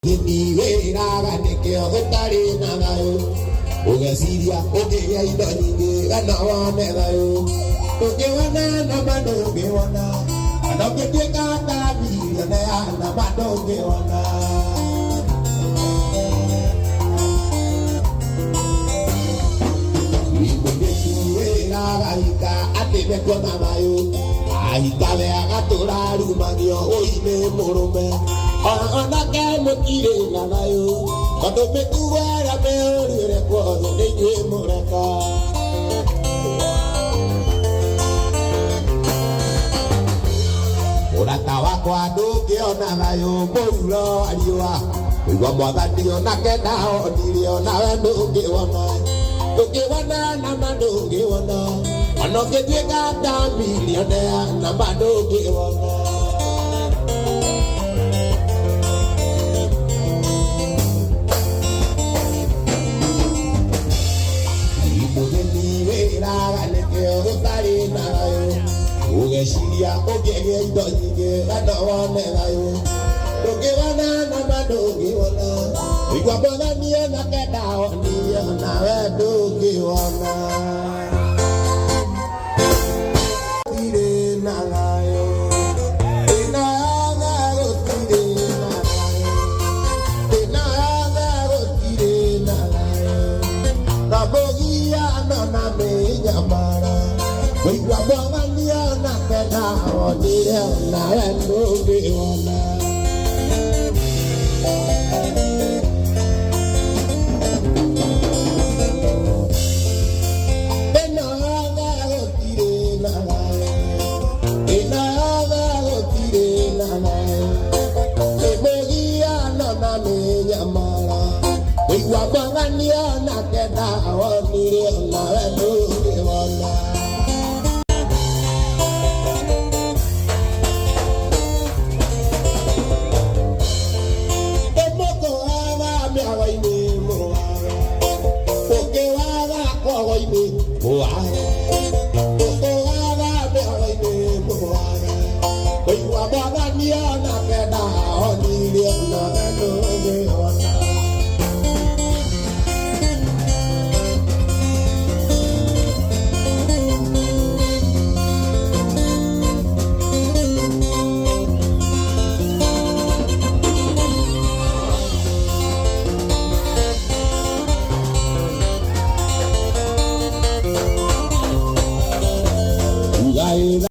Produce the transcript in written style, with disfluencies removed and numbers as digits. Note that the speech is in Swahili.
Ni we raga neke otari na gayo ugesiria ukiya indo nyingi kana wone gayo ukiwana na bado ukiwana na ukiteka kabiri na bado ukiwana ni we raga ika atebe kona gayo aitale agatura rumagio oine murume ona ke mukire na nayo kondo metuwara meorire kwothe nĩinyuĩ mũreka ũrata wakwa ndũngĩona nayo mũuro ariũa ũigua mwathani onake ndahonire onawe ndũngĩwona na ma ndũngĩwona ona ũngĩtuĩka ta milionea na ma ndũngĩwona ugeciria ũngĩgĩa indo nyingĩ kana wone gayo ndũngĩwona na ma ndũngĩwona ũigua mwathani onake ndahonire nawe ndũngĩwona gũtirĩ na gayo thĩna gũtirĩ na gayo thĩna gũtirĩ na gayo na mũgiano na mĩnyamara ũigua mwathani onake ndahonire nawe ndũngĩwona Wagania na kenda awonire nawe ndũngĩwona